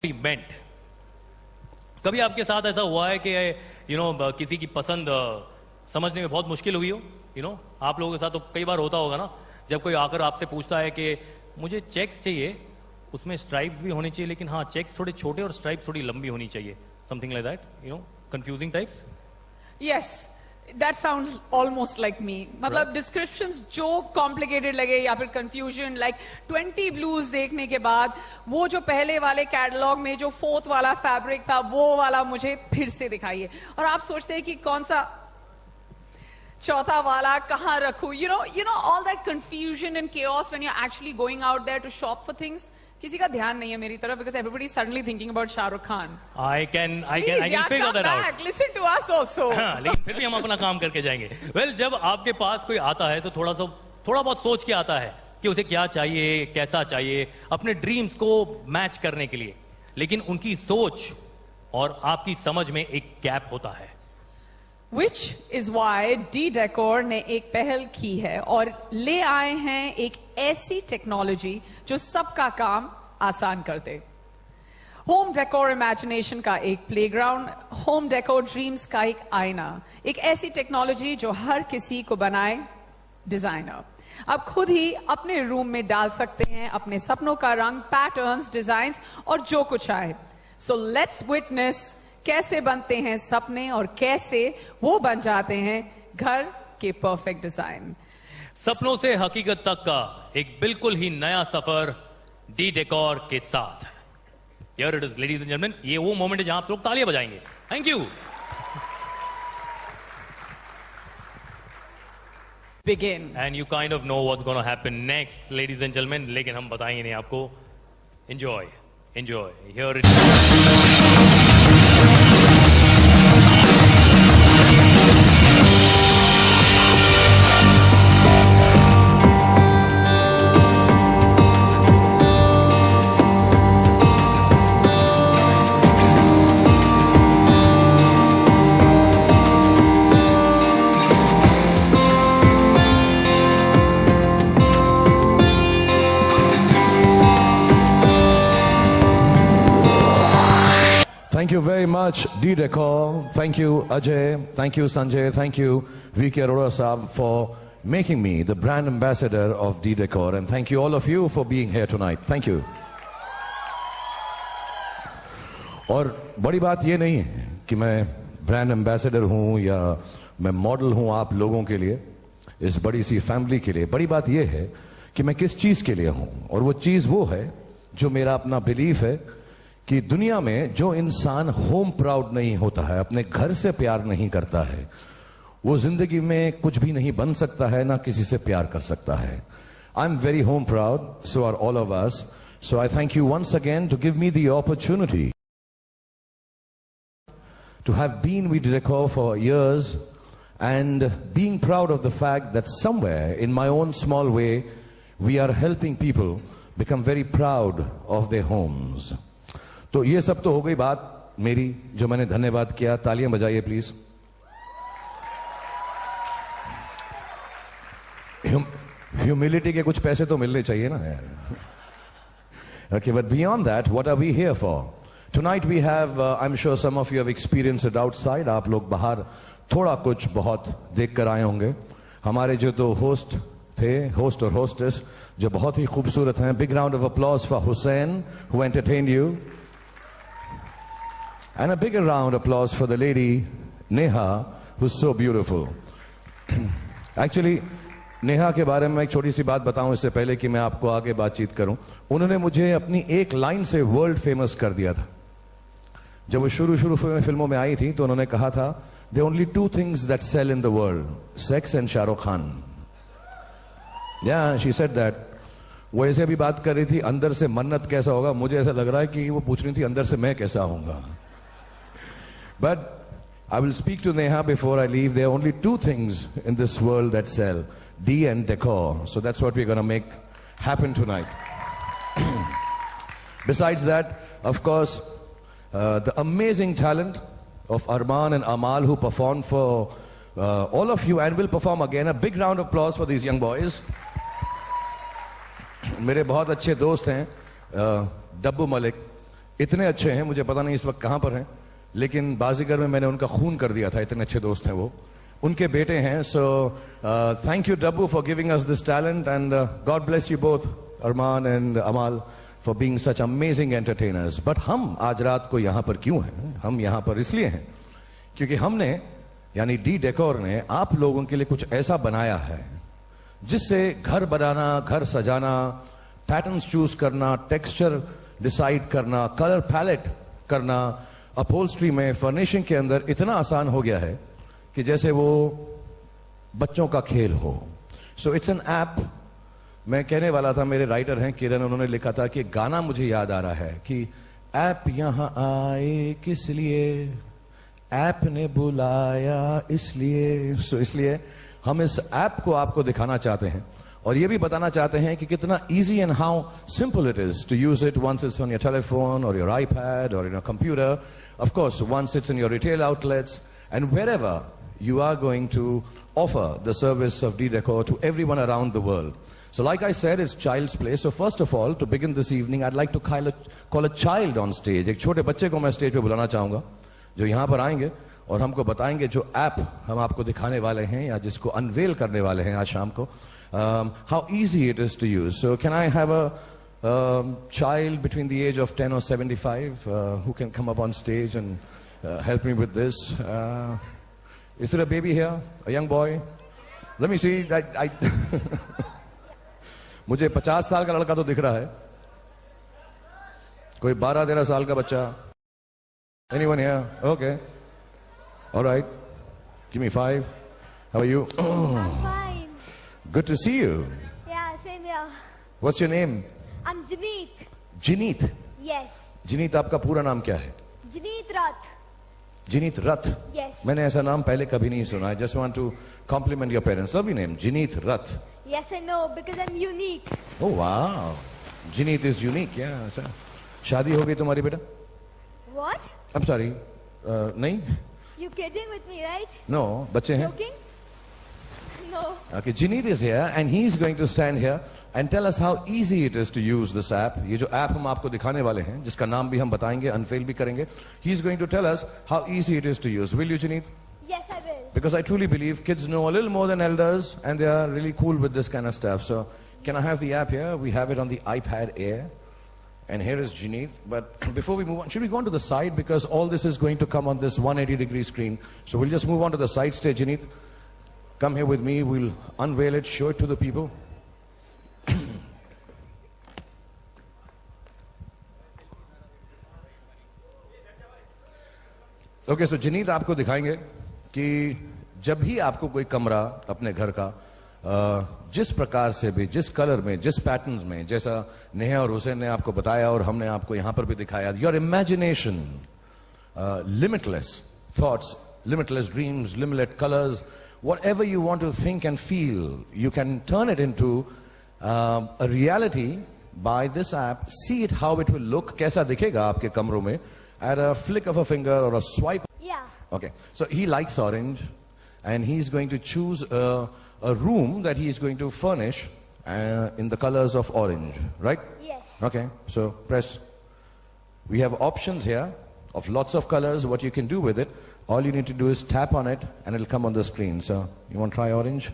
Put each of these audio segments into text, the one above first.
मेंट। कभी आपके साथ ऐसा हुआ है कि किसी की पसंद समझने में बहुत मुश्किल हुई हो? आप लोगों के साथ तो कई बार होता होगा ना, जब कोई आकर आपसे पूछता है कि मुझे चेक्स चाहिए, उसमें स्ट्राइप्स भी होनी चाहिए, लेकिन हाँ चेक्स थोड़े छोटे और स्ट्राइप्स थोड़ी लंबी होनी चाहिए, something like that, confusing types. Yes, that sounds almost like me. मतलब descriptions जो complicated लगे या फिर confusion, like 20 blues देखने के बाद वो जो पहले वाले कैटलॉग में जो 4th वाला फैब्रिक था वो वाला मुझे फिर से दिखाइए, और आप सोचते हैं कि कौन सा चौथा वाला कहाँ रखूं. You know all that confusion and chaos when you're actually going out there to shop for things. किसी का ध्यान नहीं है मेरी तरफ because everybody is suddenly thinking about Shah Rukh Khan. I can figure that out. Listen to us also. हाँ, लेकिन फिर भी हम अपना काम करके जाएंगे. Well, जब आपके पास कोई आता है तो थोड़ा बहुत सोच के आता है कि उसे क्या चाहिए, कैसा चाहिए, अपने ड्रीम्स को मैच करने के लिए. लेकिन उनकी सोच और आपकी समझ में एक गैप होता है. Which is why D-Decor ने एक पहल की है और ले आए हैं एक ऐसी टेक्नोलॉजी जो सबका काम आसान कर दे. होम डेकोर इमेजिनेशन का एक प्लेग्राउंड, होम डेकोर ड्रीम्स का एक आईना, एक ऐसी टेक्नोलॉजी जो हर किसी को बनाए डिजाइनर. आप खुद ही अपने रूम में डाल सकते हैं अपने सपनों का रंग, पैटर्न्स, डिजाइन्स और जो कुछ आए. सो लेट्स विटनेस कैसे बनते हैं सपने और कैसे वो बन जाते हैं घर के परफेक्ट डिजाइन. सपनों से हकीकत तक का एक बिल्कुल ही नया सफर डी डेकोर के साथ. Here it is, ladies and gentlemen. ये वो मोमेंट है जहां आप लोग तालियां बजाएंगे. Thank you. Begin. And you kind of know what's going to happen next, ladies and gentlemen. लेकिन हम बताएंगे नहीं आपको. Enjoy. Here it is. Thank you very much, D-Decor. Thank you, Ajay. Thank you, Sanjay. Thank you, V.K. Arora Saab, for making me the brand ambassador of D-Decor. And thank you all of you for being here tonight. Thank you. और बड़ी बात ये नहीं है कि मैं brand ambassador हूं या मैं मॉडल हूं आप लोगों के लिए, इस बड़ी सी फैमिली के लिए. बड़ी बात ये है कि मैं किस चीज के लिए हूं, और वो चीज वो है जो मेरा अपना बिलीफ है कि दुनिया में जो इंसान होम प्राउड नहीं होता है, अपने घर से प्यार नहीं करता है, वो जिंदगी में कुछ भी नहीं बन सकता है, ना किसी से प्यार कर सकता है. I am very home proud, so are all of us. So I thank you once again to give me the opportunity to have been with D-Decor for years and being proud of the fact that somewhere in my own small way we are helping people become very proud of their homes. तो ये सब तो हो गई बात मेरी जो मैंने धन्यवाद किया. तालियां बजाइए प्लीज. ह्यूमिलिटी के कुछ पैसे तो मिलने चाहिए ना यार. Okay, but beyond that, what are we here for? Tonight we have, I'm sure some of you have experienced it outside. आप लोग बाहर थोड़ा कुछ बहुत देख कर आए होंगे. हमारे जो तो होस्ट थे, होस्ट और होस्टेस, जो बहुत ही खूबसूरत हैं. Big round of applause for Hussein who entertained you. And a bigger round of applause for the lady Neha who's so beautiful. Actually, Neha के बारे में एक छोटी सी बात बताऊं इससे पहले कि मैं आपको आगे बातचीत करूं. उन्होंने मुझे अपनी एक लाइन से वर्ल्ड फेमस कर दिया था. जब वो शुरू में फिल्मों में आई थी तो उन्होंने कहा था, there are only two things that sell in the world, sex and Shah Rukh Khan. Yeah, she said that. वो ऐसे भी बात कर रही थी अंदर से मन्नत कैसा होगा. मुझे ऐसा लग रहा है कि वो पूछ रही थी अंदर से मैं कैसा होऊंगा. But I will speak to Neha before I leave. There are only two things in this world that sell, D and Decor. So that's what we're going to make happen tonight. Besides that, of course, the amazing talent of Arman and Amal who performed for all of you and will perform again. A big round of applause for these young boys. मेरे बहुत अच्छे दोस्त हैं डब्बू मलिक, इतने अच्छे हैं, मुझे पता नहीं इस वक्त कहां पर हैं, लेकिन बाजीगर में मैंने उनका खून कर दिया था, इतने अच्छे दोस्त हैं वो। उनके बेटे हैं। So thank you Dabboo for giving us this talent and God bless you both Armaan and Amaal for being such amazing entertainers. But हम आज रात को यहां पर क्यों हैं? हम यहां पर इसलिए हैं क्योंकि हमने यानी डी डेकोर ने आप लोगों के लिए कुछ ऐसा बनाया है जिससे घर बनाना, घर सजाना, पैटर्न्स चूज करना, टेक्सचर डिसाइड करना, कलर पैलेट करना, अपहोल्स्ट्री में, फर्निशिंग के अंदर इतना आसान हो गया है कि जैसे वो बच्चों का खेल हो। So it's an app. मैं कहने वाला था, मेरे राइटर हैं किरण, उन्होंने लिखा था कि गाना मुझे याद आ रहा है कि ऐप यहां आए किस लिए, ऐप ने बुलाया इसलिए। सो इसलिए हम इस ऐप को आपको दिखाना चाहते हैं और ये भी बताना चाहते हैं कि कितना easy and how simple it is to use it once it's on your telephone और योर आईपैड और in your computer, of course once it's in your retail outlets and wherever you are going to offer the service of D-Decor to everyone around the world. So like I said, it's child's play. So first of all, to begin this evening, I'd like to call a child on stage. एक छोटे बच्चे को मैं stage पे बुलाना चाहूंगा जो यहाँ पर आएंगे और हमको बताएंगे जो ऐप हम आपको दिखाने वाले हैं या जिसको अनवेल करने वाले हैं आज शाम को, how easy it is to use. So can I have a child between the age of 10 or 75 who can come up on stage and help me with this? Is there a baby here? A young boy? Let me see. मुझे 50 साल का लड़का तो दिख रहा है, कोई 12-13 साल का बच्चा? Anyone here? Okay. All right. Give me 5. How are you? I'm fine. Good to see you. Yeah, same here. What's your name? I'm Janeet. Jineet. Yes. जिनीत आपका पूरा नाम क्या है? Janeet Rath. जिनीत रथ? Yes. मैंने ऐसा नाम पहले कभी नहीं सुना। I just want to compliment your parents. Lovely name, जिनीत Rath. Yes, I know, because I'm unique. Oh wow. जिनीत is unique. Yeah. Sir शादी हो गई तुम्हारी बेटा? What? I'm sorry. नहीं? You kidding with me, right? No. बच्चे हैं? Joking? No. Okay, Jineet is here and he's going to stand here and tell us how easy it is to use this app. ये जो app हम आपको दिखाने वाले हैं, जिसका नाम भी हम बताएंगे, unveil भी करेंगे. He's going to tell us how easy it is to use. Will you, Jineet? Yes, I will. Because I truly believe kids know a little more than elders and they are really cool with this kind of stuff. So, can I have the app here? We have it on the iPad Air. And here is Jineet. But before we move on, should we go on to the side? Because all this is going to come on this 180-degree screen. So we'll just move on to the side stage, Jineet. Come here with me. We'll unveil it, show it to the people. Okay, so Jineet आपको दिखाएंगे कि जब भी आपको कोई कमरा अपने घर का जिस प्रकार से भी, जिस कलर में, जिस पैटर्न्स में, जैसा नेहा और हुसैन ने आपको बताया और हमने आपको यहां पर भी दिखाया, your imagination, limitless thoughts, limitless dreams, limitless colours, whatever you want to think and feel, you can turn it into a reality by this app. See it how it will look. कैसा दिखेगा आपके कमरों में at a flick of a finger or a swipe. Yeah. Okay, so he likes orange and he's going to choose a room that he's going to furnish in the colors of orange, right? Yes. Okay, so press. We have options here of lots of colors, what you can do with it. All you need to do is tap on it and it'll come on the screen. So, you want to try orange?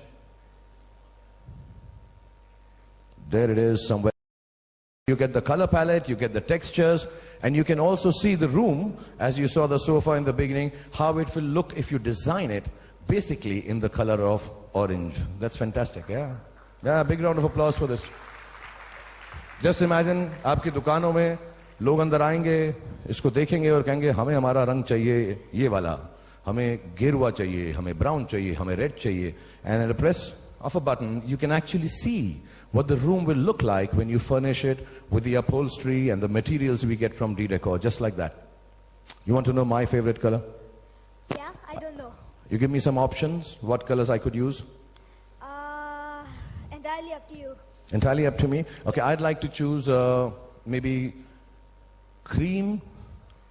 There it is somewhere. You get the color palette, you get the textures, and you can also see the room, as you saw the sofa in the beginning, how it will look if you design it basically in the color of orange. That's fantastic, yeah? Yeah, big round of applause for this. Just imagine, आपकी दुकानों में लोग अंदर आएंगे, इसको देखेंगे और कहेंगे हमें हमारा रंग चाहिए ये वाला, हमें गेरुआ चाहिए, हमें ब्राउन चाहिए, हमें रेड चाहिए. And at a press of a button, you can actually see what the room will look like when you furnish it with the upholstery and the materials we get from D-Decor, just like that. You want to know my favorite color? Yeah, I don't know. You give me some options, what colors I could use? Entirely up to you. Entirely up to me. Okay, I'd like to choose maybe cream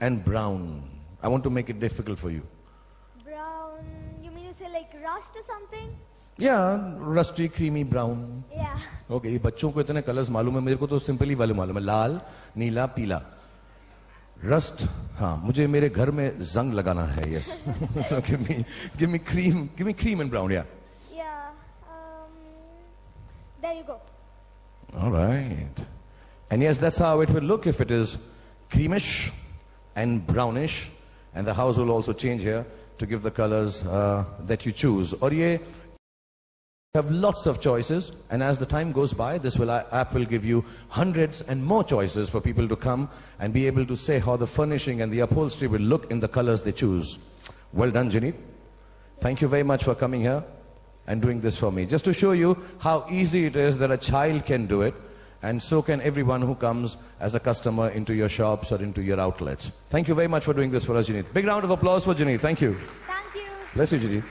and brown. I want to make it difficult for you. Brown, you mean to say like rust or something? Yeah, rusty, creamy brown. Yeah. Okay, ये बच्चों को इतने colours मालूम है, मेरे को तो simply वाले मालूम है, लाल, नीला, पीला. Rust. हाँ, मुझे मेरे घर में जंग लगाना है. Yes. So give me cream and brown. Yeah. Yeah. There you go. All right. And yes, that's how it will look if it is creamish and brownish, and the house will also change here to give the colors that you choose. Or ye have lots of choices, and as the time goes by, this app will give you hundreds and more choices for people to come and be able to say how the furnishing and the upholstery will look in the colors they choose. Well done, Janeet. Thank you very much for coming here and doing this for me. Just to show you how easy it is that a child can do it, and so can everyone who comes as a customer into your shops or into your outlets. Thank you very much for doing this for us, Janeet. Big round of applause for Janeet. Thank you. Thank you. Bless you, Janeet.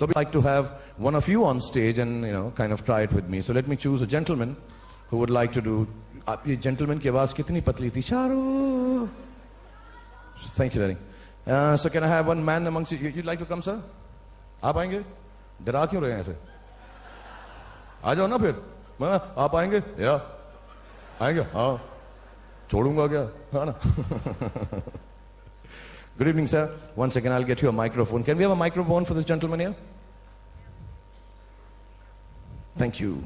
So I'd like to have one of you on stage and, kind of try it with me. So let me choose a gentleman who would like to do. ये gentleman की आवाज कितनी पतली थी? Charu. Thank you, darling. So can I have one man amongst you? You'd like to come, sir? आप आएंगे? डरा क्यों रहे हैं ऐसे? आ जाओ ना फिर. आप आएंगे? या आएंगे? हाँ. छोड़ूंगा क्या? हाँ ना. Good evening, sir. Once again, I'll get you a microphone. Can we have a microphone for this gentleman here? Thank you.